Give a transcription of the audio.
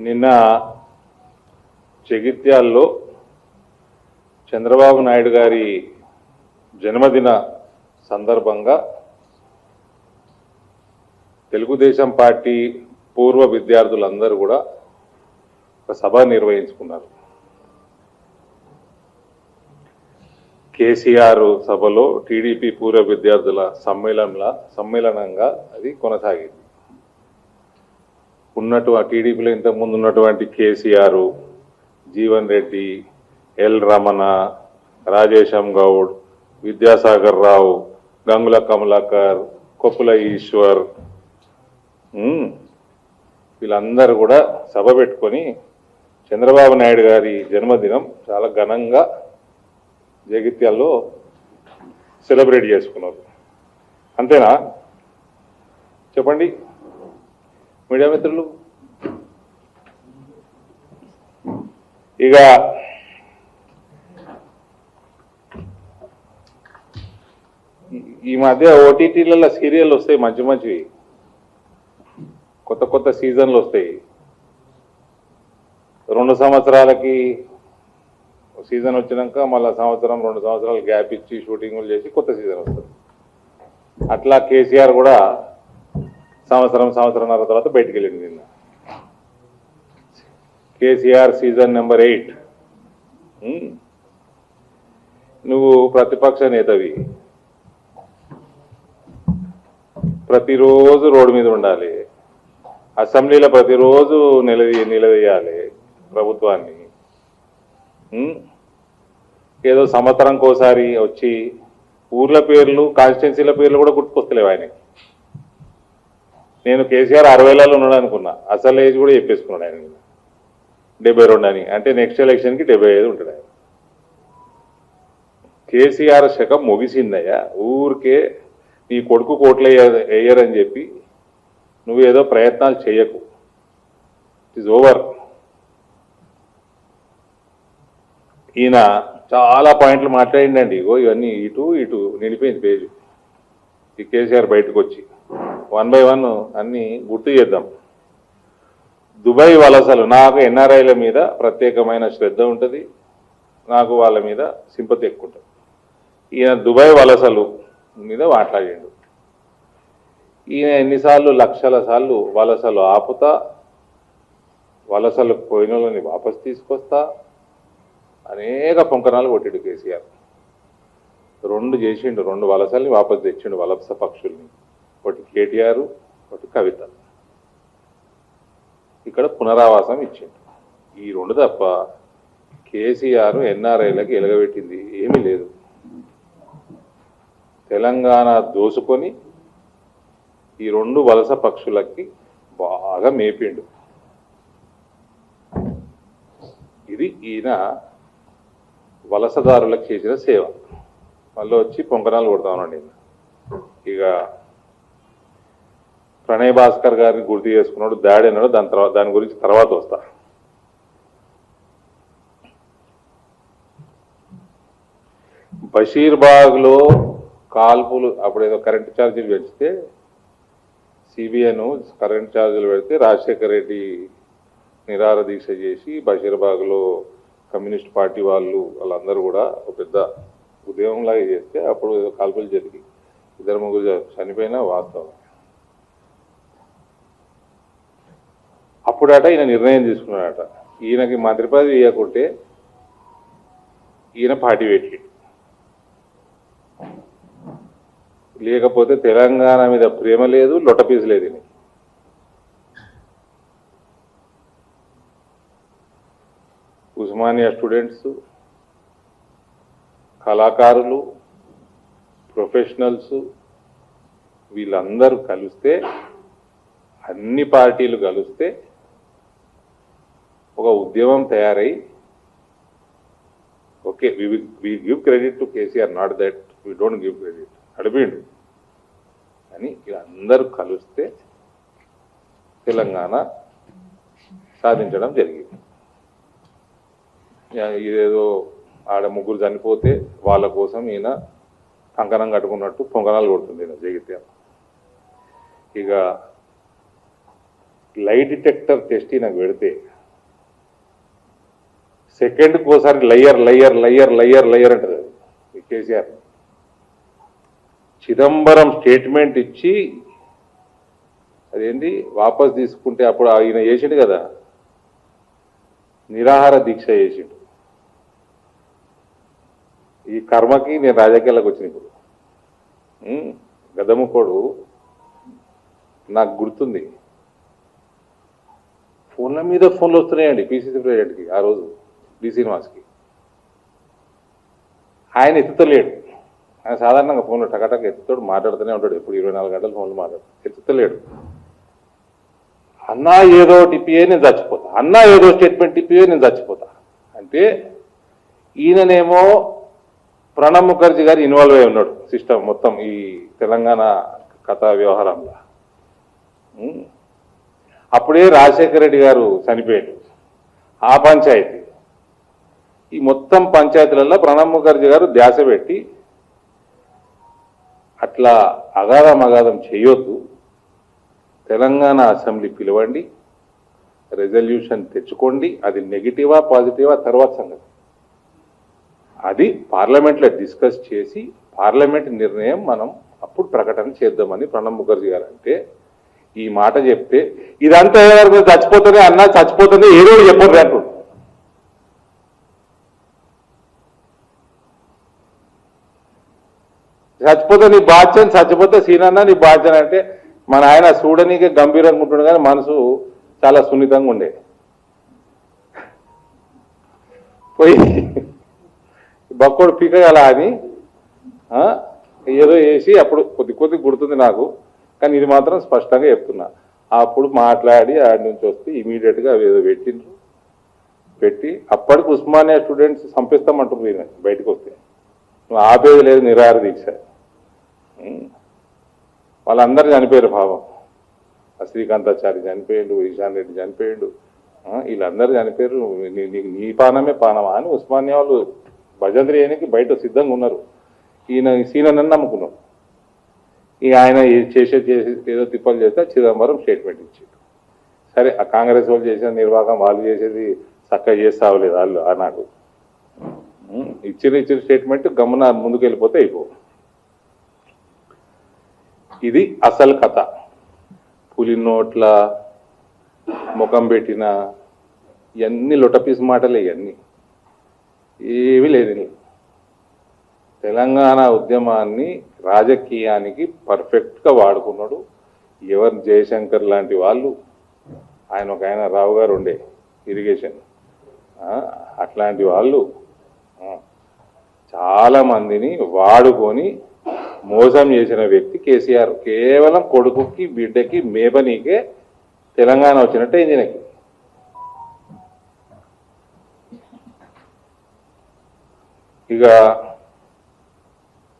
నిన్న జగిత్యాల్లో చంద్రబాబు నాయుడు గారి జన్మదిన సందర్భంగా తెలుగుదేశం పార్టీ పూర్వ విద్యార్థులందరూ కూడా ఒక సభ నిర్వహించుకున్నారు. కేసీఆర్ సభలో టీడీపీ పూర్వ విద్యార్థుల సమ్మేళనంగా అది కొనసాగింది. టీడీపీలో ఇంతకుముందు ఉన్నటువంటి కేసీఆర్, జీవన్ రెడ్డి, ఎల్ రమణ, రాజేశం గౌడ్, విద్యాసాగర్ రావు, గంగుల కమలాకర్, కొప్పుల ఈశ్వర్ వీళ్ళందరూ కూడా సభ పెట్టుకొని చంద్రబాబు నాయుడు గారి జన్మదినం చాలా ఘనంగా జగిత్యాల్లో సెలబ్రేట్ చేసుకున్నారు. అంతేనా? చెప్పండి మీడియా మిత్రులు. ఇక ఈ మధ్య ఓటీటీలలో సీరియల్ వస్తాయి, మంచి మంచివి, కొత్త కొత్త సీజన్లు వస్తాయి. 2 సంవత్సరాలకి సీజన్ వచ్చినాక మళ్ళీ 2 సంవత్సరాలు గ్యాప్ ఇచ్చి షూటింగ్లు చేసి కొత్త సీజన్ వస్తుంది. అట్లా కేసీఆర్ కూడా సంవత్సరంన్నర తర్వాత బయటికి వెళ్ళింది. నిన్న కేసీఆర్ సీజన్ నెంబర్ 8. నువ్వు ప్రతిపక్ష నేతవి, ప్రతిరోజు రోడ్డు మీద ఉండాలి, అసెంబ్లీలో ప్రతిరోజు నిలదీయాలి ప్రభుత్వాన్ని. ఏదో సంవత్సరంకోసారి వచ్చి ఊర్ల పేర్లు, కాన్స్టిట్యున్సీల పేర్లు కూడా గుర్తుకొస్తలేవు ఆయనకి. నేను కేసీఆర్ 60లలో ఉన్నాడు అనుకున్నా, అసలు ఏజ్ కూడా చెప్పేసుకున్నాడు ఆయన 72 అని. అంటే నెక్స్ట్ ఎలక్షన్కి 75 ఉంటాడు ఆయన. కేసీఆర్ శకం ముగిసిందయ్యా. ఊరికే నీ కొడుకు కోట్లు వేయరని చెప్పి నువ్వు ఏదో ప్రయత్నాలు చేయకు. It is over. ఈయన చాలా పాయింట్లు మాట్లాడిండండి. ఇగో ఇవన్నీ ఇటు నిండిపోయింది పేజీ. ఈ కేసీఆర్ బయటకు వచ్చి 1 by 1 అన్నీ గుర్తు చేద్దాం. దుబాయ్ వలసలు, నాకు ఎన్ఆర్ఐల మీద ప్రత్యేకమైన శ్రద్ధ ఉంటుంది, నాకు వాళ్ళ మీద సింపతి ఎక్కువ ఉంటుంది. ఈయన దుబాయ్ వలసలు మీద మాట్లాడిండు. ఈయన ఎన్నిసార్లు, లక్షల సార్లు వలసలు ఆపుతా, వలసలు పోయిన వాళ్ళని వాపసు తీసుకొస్తా అనేక పొంకనాలు కొట్టిండు కేసీఆర్. 2 చేసిండు, 2 వలసల్ని వాపసు తెచ్చిండు, వలస పక్షుల్ని. ఒకటి కేటీఆర్, ఒకటి కవిత. ఇక్కడ పునరావాసం ఇచ్చిండు. ఈ 2 తప్ప కేసీఆర్ ఎన్ఆర్ఐలకి ఎలగబెట్టింది ఏమీ లేదు. తెలంగాణ దోసుకొని ఈ 2 వలస పక్షులకి బాగా మేపిండు. ఇది ఈయన వలసదారులకు చేసిన సేవ. మళ్ళీ వచ్చి పొంకనాలు కొడతా ఉన్నాడు. ఇక ప్రణయ్ భాస్కర్ గారిని గుర్తు చేసుకున్నాడు, దాడి అన్నాడు. దాని గురించి తర్వాత వస్తా. బషీర్బాగ్లో కాల్పులు అప్పుడేదో కరెంటు ఛార్జీలు పెంచితే, సిబిఐను కరెంట్ ఛార్జీలు పెడితే రాజశేఖర్ రెడ్డి నిరాహార దీక్ష చేసి బషీర్బాగ్లో కమ్యూనిస్ట్ పార్టీ వాళ్ళందరూ కూడా ఒక పెద్ద ఉద్యమంలాగా చేస్తే అప్పుడు కాల్పులు జరిగి 2-3 చనిపోయినా వాస్తవం. అప్పుడట ఈయన నిర్ణయం తీసుకున్నాడట, ఈయనకి మంత్రి పదవి ఇవ్వకుంటే ఈయన పార్టీ పెట్టి, లేకపోతే తెలంగాణ మీద ప్రేమ లేదు, లొట్టపీసు లేదు. ఉస్మానియా స్టూడెంట్స్, కళాకారులు, ప్రొఫెషనల్స్ వీళ్ళందరూ కలిస్తే, అన్ని పార్టీలు కలిస్తే ఒక ఉద్యమం తయారై, okay we give credit to KCR, not that we don't give credit, అడిపిండు అని వీళ్ళందరూ కలిస్తే తెలంగాణ సాధించడం జరిగింది. ఇదేదో ఆడ 3 చనిపోతే వాళ్ళ కోసం ఈయన కంకణం కట్టుకున్నట్టు పొంగనాలు కొడుతుంది ఈయన జగిత్యాల. ఇక లై డిటెక్టర్ టెస్ట్ నాకు పెడితే సెకండ్కి ఒకసారి liar liar liar liar liar అంటారు ఈ కేసీఆర్. చిదంబరం స్టేట్మెంట్ ఇచ్చి అదేంటి వాపస్ తీసుకుంటే అప్పుడు ఆయన చేసిండు కదా, నిరాహార దీక్ష చేసిండు. ఈ కర్మకి నేను రాజకీయాలకు వచ్చిన ఇప్పుడు గదముకోడు నాకు గుర్తుంది. ఫోన్ల మీద ఫోన్లు వస్తున్నాయండి పిసిసి ప్రెసిడెంట్కి ఆ రోజు డి శ్రీనివాస్కి. ఆయన ఎత్తుతలేడు. ఆయన సాధారణంగా ఫోన్లో టకటక ఎత్తుతాడు, మాట్లాడుతూనే ఉంటాడు. ఎప్పుడు 24 గంటలు ఫోన్లు మాట్లాడు, ఎత్తుతలేడు. అన్నా ఏదో టిపిఏ నేను చచ్చిపోతా, అన్నా ఏదో స్టేట్మెంట్ టిపిఏ నేను చచ్చిపోతా అంటే ఈయననేమో ప్రణబ్ ముఖర్జీ గారు ఇన్వాల్వ్ అయి ఉన్నాడు సిస్టమ్ మొత్తం ఈ తెలంగాణ కథా వ్యవహారంలో. అప్పుడే రాజశేఖర రెడ్డి గారు చనిపోయాడు. ఆ పంచాయతీ ఈ మొత్తం పంచాయతీలలో ప్రణబ్ ముఖర్జీ గారు ధ్యాస పెట్టి అట్లా అగాధం చేయొద్దు, తెలంగాణ అసెంబ్లీ పిలవండి, రెజల్యూషన్ తెచ్చుకోండి, అది నెగిటివా పాజిటివా తర్వాత సంగతి, అది పార్లమెంట్లో డిస్కస్ చేసి పార్లమెంట్ నిర్ణయం మనం అప్పుడు ప్రకటన చేద్దామని ప్రణబ్ ముఖర్జీ గారు అంటే, ఈ మాట చెప్తే ఇదంతా చచ్చిపోతుంది అన్నా చచ్చిపోతుంది ఏదో చెప్పరు అంటు. చచ్చిపోతే నీ బాధ్యత, చచ్చిపోతే సీనన్నా నీ బాధ్యత అంటే మన ఆయన చూడనీకే గంభీరంగా ఉంటుండే కానీ మనసు చాలా సున్నితంగా ఉండే. పోయి బక్కోడు పీకగల అని ఏదో వేసి అప్పుడు కొద్ది గుర్తుంది నాకు, కానీ ఇది మాత్రం స్పష్టంగా చెప్తున్నా. అప్పుడు మాట్లాడి ఆడి నుంచి వస్తే ఇమీడియట్గా అవి ఏదో పెట్టి అప్పటికి ఉస్మానియా స్టూడెంట్స్ చంపిస్తామంటున్నారు బయటకు వస్తే. నువ్వు ఆపేది లేదు, నిరాహార దీక్ష. వాళ్ళందరూ చనిపోయారు భావం. శ్రీకాంతాచారి చనిపోయాడు, ఈశాన్ రెడ్డి చనిపోయాడు, వీళ్ళందరూ చనిపోయారు. నీకు నీ పానమే పానమా అని ఉస్మానియా వాళ్ళు భజంత్రి చేయడానికి బయట సిద్ధంగా ఉన్నారు. సీనని నమ్ముకున్నాడు. ఆయన చేసే ఏదో తిప్పలు చేస్తే చిదంబరం స్టేట్మెంట్ ఇచ్చాడు. సరే, ఆ కాంగ్రెస్ వాళ్ళు చేసిన నిర్వాహకం వాళ్ళు చేసేది చక్కగా చేస్తా అవ్వలేదు వాళ్ళు ఆనాడు. ఇచ్చిన స్టేట్మెంట్ గమ్మున ముందుకెళ్ళిపోతే అయిపో. ఇది అసలు కథ. పులి నోట్ల ముఖం పెట్టిన ఇవన్నీ లొటపీస్ మాటలే, ఇవన్నీ ఏమీ లేదు. తెలంగాణ ఉద్యమాన్ని రాజకీయానికి పర్ఫెక్ట్గా వాడుకున్నాడు. ఎవరు జయశంకర్ లాంటి వాళ్ళు, ఒక ఆయన రావు గారు ఉండే ఇరిగేషన్, అట్లాంటి వాళ్ళు చాలా మందిని వాడుకొని మోసం చేసిన వ్యక్తి కేసీఆర్. కేవలం కొడుకుకి బిడ్డకి మేపనీకే తెలంగాణ వచ్చినట్టే ఇంజినకి. ఇక